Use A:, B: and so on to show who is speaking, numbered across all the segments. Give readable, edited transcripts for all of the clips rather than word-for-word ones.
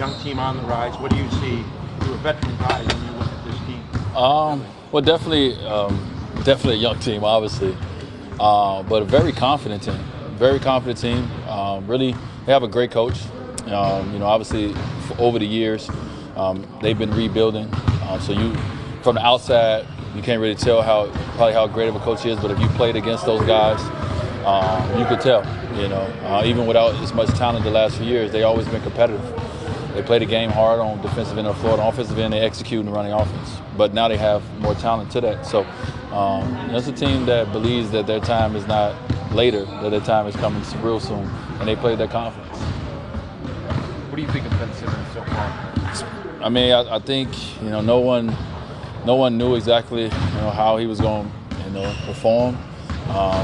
A: young team on the rise. What do you see through a veteran guy when you look at this team?
B: Well, definitely a young team, obviously, but a very confident team. Very confident team. Really, they have a great coach. Obviously, over the years, they've been rebuilding. So from the outside, you can't really tell how great of a coach he is. But if you played against those guys, you could tell. Even without as much talent the last few years, they always been competitive. They play the game hard on defensive end of the floor. On offensive end, they execute and running offense. But now they have more talent to that. So it's a team that believes that their time is not later, that their time is coming real soon, and they play that confidence.
C: What do you think of Ben Simmons so far?
B: I mean, I think no one knew exactly how he was going to perform.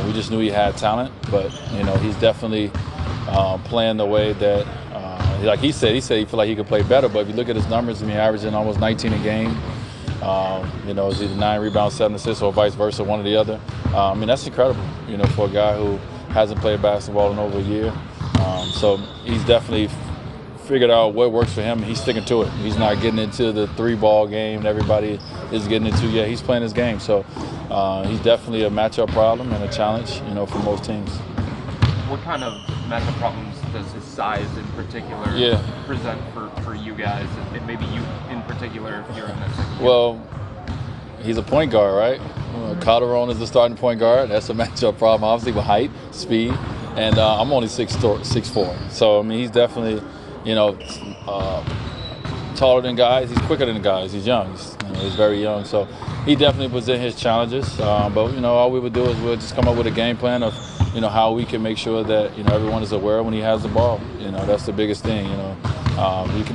B: We just knew he had talent, but he's definitely playing the way that. Like he said he felt like he could play better. But if you look at his numbers, averaging almost 19 a game. It's either 9 rebounds, 7 assists, or vice versa, one or the other. That's incredible. For a guy who hasn't played basketball in over a year. So he's definitely figured out what works for him, and he's sticking to it. He's not getting into the 3-ball game that everybody is getting into yet. He's playing his game. So he's definitely a matchup problem and a challenge, for most teams.
C: What kind of matchup problems does his size in particular present for you guys, and maybe you in particular if you're in this?
B: Well, he's a point guard, right? Calderon is the starting point guard. That's a matchup problem, obviously, with height, speed, and I'm only 6'4". So, he's definitely, taller than guys. He's quicker than the guys. He's young. He's very young. So he definitely presents his challenges. But, all we would do is we'll just come up with a game plan of, how we can make sure that, everyone is aware when he has the ball. That's the biggest thing,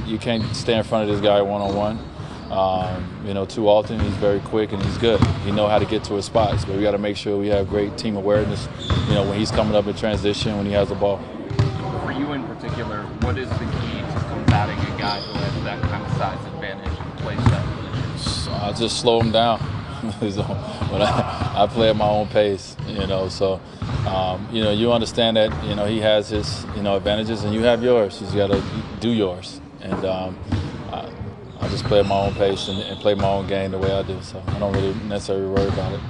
B: You can't stay in front of this guy one-on-one. Too often. He's very quick and he's good. He knows how to get to his spots. But we got to make sure we have great team awareness, when he's coming up in transition, when he has the ball.
C: For you in particular, what is the key to combating a guy who has that kind of size advantage and plays that position?
B: I just slow him down. When I play at my own pace, So, you understand that, he has his, advantages and you have yours. You got to do yours. And I just play at my own pace and play my own game the way I do. So I don't really necessarily worry about it.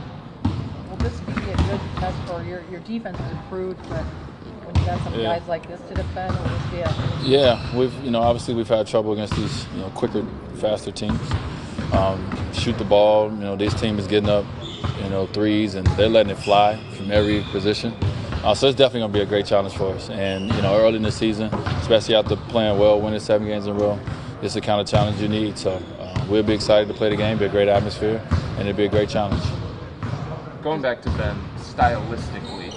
D: Well, this could be a good test for your defense has improved, but when you got some guys like this to defend, will this be a...
B: Yeah, obviously we've had trouble against these, quicker, faster teams. Shoot the ball, this team is getting up, threes, and they're letting it fly from every position. So it's definitely going to be a great challenge for us. And, early in the season, especially after playing well, winning 7 games in a row, it's the kind of challenge you need. So we'll be excited to play the game, be a great atmosphere, and it'll be a great challenge.
C: Going back to Ben, stylistically,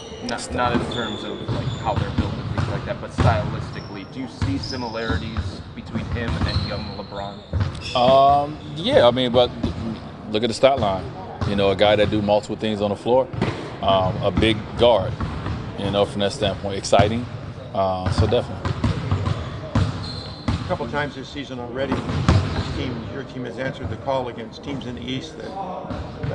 C: not in terms of like how they're built and things like that, but stylistically, do you see similarities between him and then young LeBron?
B: But look at the stat line. A guy that do multiple things on the floor, a big guard, from that standpoint, exciting. So definitely.
A: A couple times this season already, your team has answered the call against teams in the East that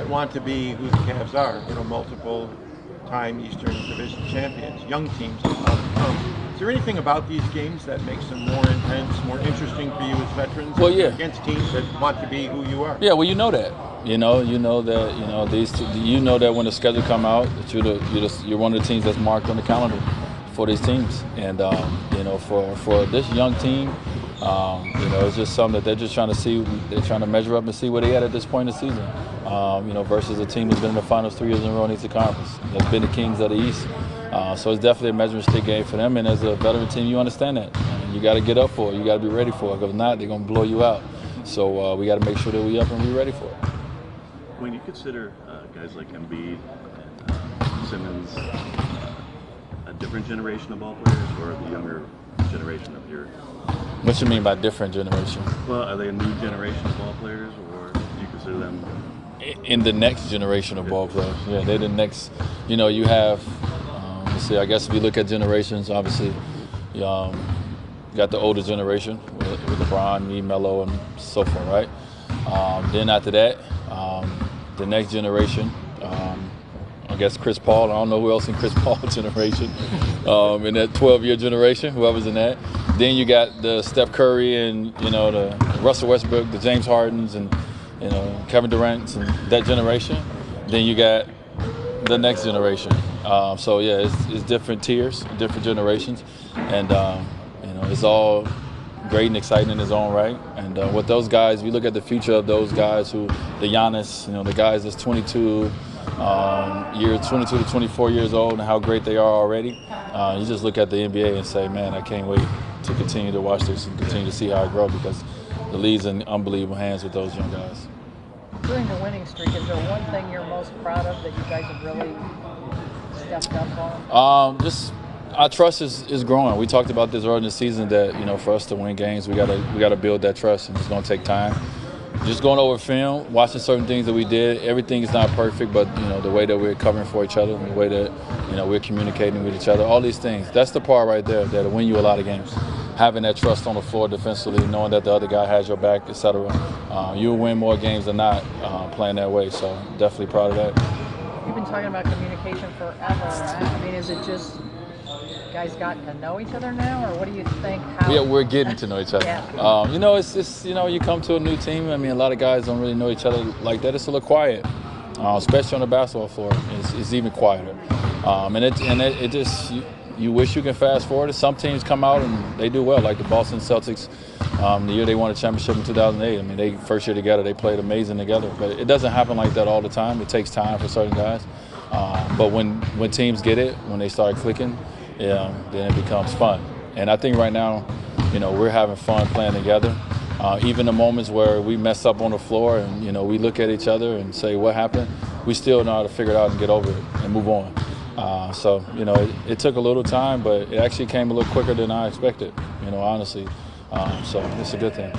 A: want to be who the Cavs are. Multiple-time Eastern Division champions, young teams. Is there anything about these games that makes them more intense, more interesting for you as veterans?
B: Well, yeah.
A: Against teams that want to be who you are.
B: Yeah, well, you know that. You know that when the schedule come out, that you're one of the teams that's marked on the calendar for these teams. And for this young team, it's just something that they're just trying to see. They're trying to measure up and see where they at this point in the season. Versus a team that's been in the finals 3 years in a row in the conference. That's been the Kings of the East. So it's definitely a measuring stick game for them. And as a veteran team, you understand that. And you got to get up for it. You got to be ready for it. If not, they're going to blow you out. So we got to make sure that we up and be ready for it.
E: When you consider guys like Embiid and Simmons a different generation of ball players, or the younger generation of your?
B: What you mean by different generation?
E: Well, are they a new generation of ball players, or do you consider them
B: in the next generation of ball players? Yeah, they're the next. You have. Let's see. I guess if you look at generations, obviously, you got the older generation with LeBron, me, Melo, and so forth, right? Then after that, the next generation. I guess Chris Paul. I don't know who else in Chris Paul generation. In that 12-year generation, whoever's in that. Then you got the Steph Curry and, you know, the Russell Westbrook, the James Hardens, and, you know, Kevin Durant and that generation. Then you got the next generation. So yeah, it's different tiers, different generations, and you know, it's all great and exciting in its own right. And with those guys, we look at the future of those guys who, the Giannis, you know, the guys that's 22 to 24 years old, and how great they are already. You just look at the NBA and say, man, I can't wait to continue to watch this and continue to see how it grows, because the league's in unbelievable hands with those young guys.
D: During the winning streak, is there one thing you're most proud of that you guys have really stepped up on?
B: Just our trust is growing. We talked about this early in the season that, you know, for us to win games, we gotta build that trust, and it's gonna take time. Just going over film, watching certain things that we did. Everything is not perfect, but, you know, the way that we're covering for each other, the way that, you know, we're communicating with each other, all these things. That's the part right there that'll win you a lot of games. Having that trust on the floor defensively, knowing that the other guy has your back, etc. You'll win more games than not playing that way. So definitely proud of that.
D: You've been talking about communication forever, right? I mean, is it just guys gotten to know each other now, or what do you think?
B: Yeah, we're getting to know each other.
D: Yeah.
B: You know, it's just, you know, you come to a new team. I mean, a lot of guys don't really know each other like that. It's a little quiet, especially on the basketball floor. It's even quieter, and it just you wish you can fast forward. Some teams come out and they do well, like the Boston Celtics. The year they won a championship in 2008. I mean, they first year together, they played amazing together. But it doesn't happen like that all the time. It takes time for certain guys. But when teams get it, when they start clicking, yeah, then it becomes fun. And I think right now, you know, we're having fun playing together. Even the moments where we mess up on the floor and, you know, we look at each other and say, what happened? We still know how to figure it out and get over it and move on. So, you know, it took a little time, but it actually came a little quicker than I expected, you know, honestly. So it's a good thing.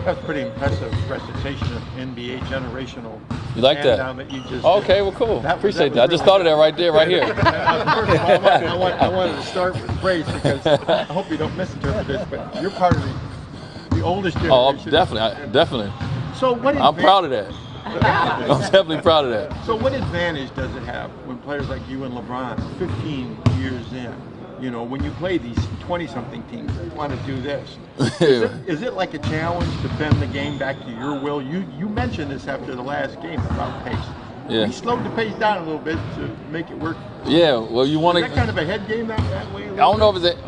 A: That's pretty impressive recitation of NBA generational.
B: You like that?
A: That you just
B: okay, well, cool. Appreciate that. I just
A: really
B: thought of that right there, right here.
A: First of all, I wanted to start with praise, because I hope you don't misinterpret this, but you're part of the oldest generation.
B: Oh, definitely.
A: So
B: I'm proud of that. I'm definitely proud of that.
A: So what advantage does it have when players like you and LeBron, 15 years in, you know, when you play these 20-something teams that want to do this? Is it like a challenge to bend the game back to your will? You mentioned this after the last game about pace.
B: Yeah.
A: We slowed the pace down a little bit to make it work.
B: Yeah, well, you want to.
A: Is that kind of a head game that way?
B: I don't know if it's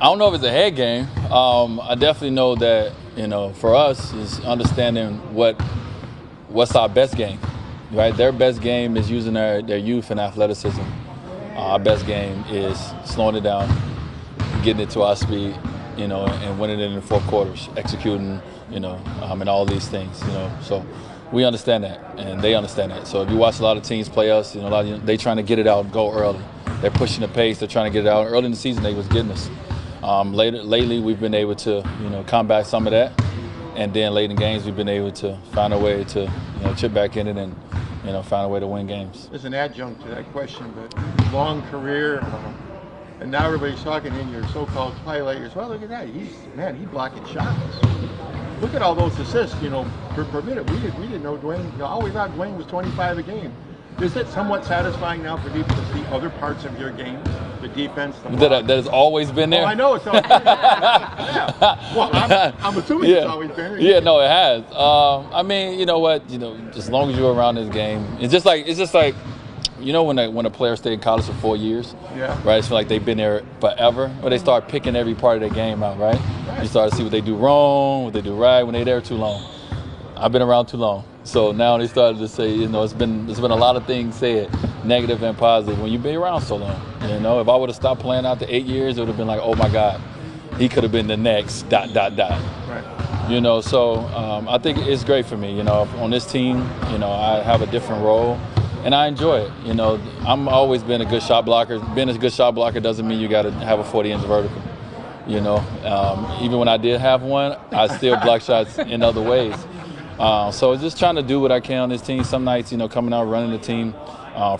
B: I don't know if it's a head game. I definitely know that, you know, for us is understanding what's our best game, right? Their best game is using their youth and athleticism. Our best game is slowing it down, getting it to our speed, you know, and winning it in the fourth quarters, executing, you know, and all these things, you know. So we understand that, and they understand that. So if you watch a lot of teams play us, you know, they trying to get it out and go early. They're pushing the pace. They're trying to get it out. Early in the season, they was getting us. Lately, we've been able to, you know, combat some of that, and then late in games, we've been able to find a way to, you know, chip back in it and, you know, find a way to win games.
A: There's an adjunct to that question, but long career, and now everybody's talking in your so-called twilight years. Well, look at that. He's blocking shots. Look at all those assists, you know, per minute. We didn't know Dwyane. You know, all we thought Dwyane was 25 a game. Is it somewhat satisfying now for people to see other parts of your game, the defense, the block?
B: That has always been there?
A: Oh, I know it's always been there. Yeah. Well, I'm assuming it's always been there.
B: Yeah, no, it has. I mean, you know what? You know, as long as you're around this game, it's just like you know, when a player stay in college for 4 years,
A: yeah,
B: right? It's like they've been there forever, but they start picking every part of their game out, right? You start to see what they do wrong, what they do right when they're there too long. I've been around too long. So now they started to say, you know, it's been a lot of things said, negative and positive, when you've been around so long. You know, if I would have stopped playing after 8 years, it would have been like, oh my God, he could have been the next ... Right. You know, so I think it's great for me. You know, on this team, you know, I have a different role, and I enjoy it. You know, I'm always been a good shot blocker. Being a good shot blocker doesn't mean you got to have a 40-inch vertical. You know, even when I did have one, I still block shots in other ways. So just trying to do what I can on this team. Some nights, you know, coming out running the team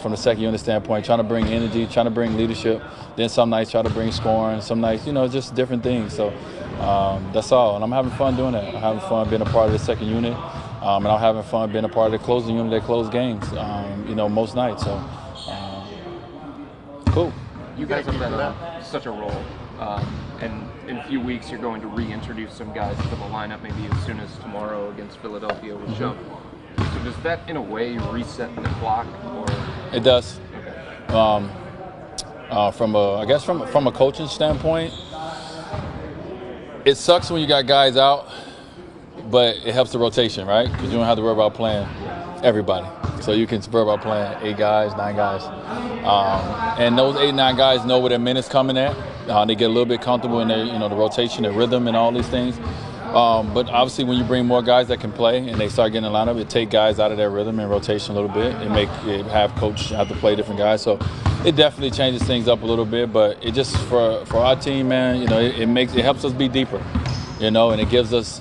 B: from the second unit standpoint, trying to bring energy, trying to bring leadership. Then some nights try to bring scoring. Some nights, you know, just different things. So that's all. And I'm having fun doing that. I'm having fun being a part of the second unit. And I'm having fun being a part of the closing unit that close games, you know, most nights. So cool.
C: You guys have been such a role And in a few weeks, you're going to reintroduce some guys to the lineup, maybe as soon as tomorrow against Philadelphia with Shump. So does that, in a way, reset the clock? Or
B: It does. I guess from a coaching standpoint, it sucks when you got guys out, but it helps the rotation, right? Because you don't have to worry about playing everybody. So you can worry about playing 8 guys, 9 guys. And those 8, 9 guys know where their minutes coming at. They get a little bit comfortable in their, the rotation, their rhythm, and all these things. But obviously, when you bring more guys that can play and they start getting in the lineup, it take guys out of their rhythm and rotation a little bit. It have coach have to play different guys. So it definitely changes things up a little bit. But it just for our team, man, it helps us be deeper, and it gives us,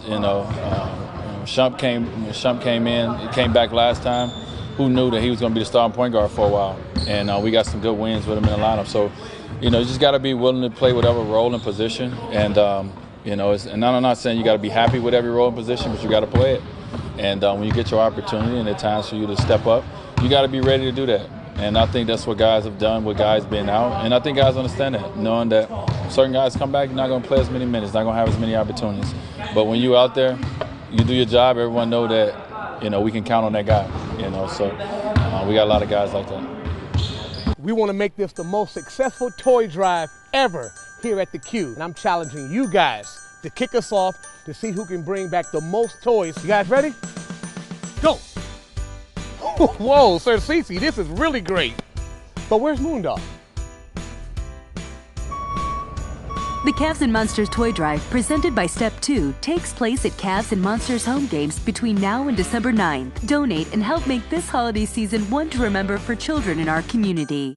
B: Shump came in, he came back last time. Who knew that he was going to be the starting point guard for a while? And we got some good wins with him in the lineup. So, you just got to be willing to play whatever role and position. And, and I'm not saying you got to be happy with every role and position, but you got to play it. And when you get your opportunity and it's times for you to step up, you got to be ready to do that. And I think that's what guys have done with guys being out. And I think guys understand that, knowing that certain guys come back, you're not going to play as many minutes, not going to have as many opportunities. But when you out there, you do your job, everyone know that, we can count on that guy, So we got a lot of guys like that.
F: We want to make this the most successful toy drive ever here at the Q. And I'm challenging you guys to kick us off to see who can bring back the most toys. You guys ready? Go! Whoa, Sir Cece, this is really great. But where's Moondog?
G: The Cavs and Monsters Toy Drive, presented by Step 2, takes place at Cavs and Monsters home games between now and December 9th. Donate and help make this holiday season one to remember for children in our community.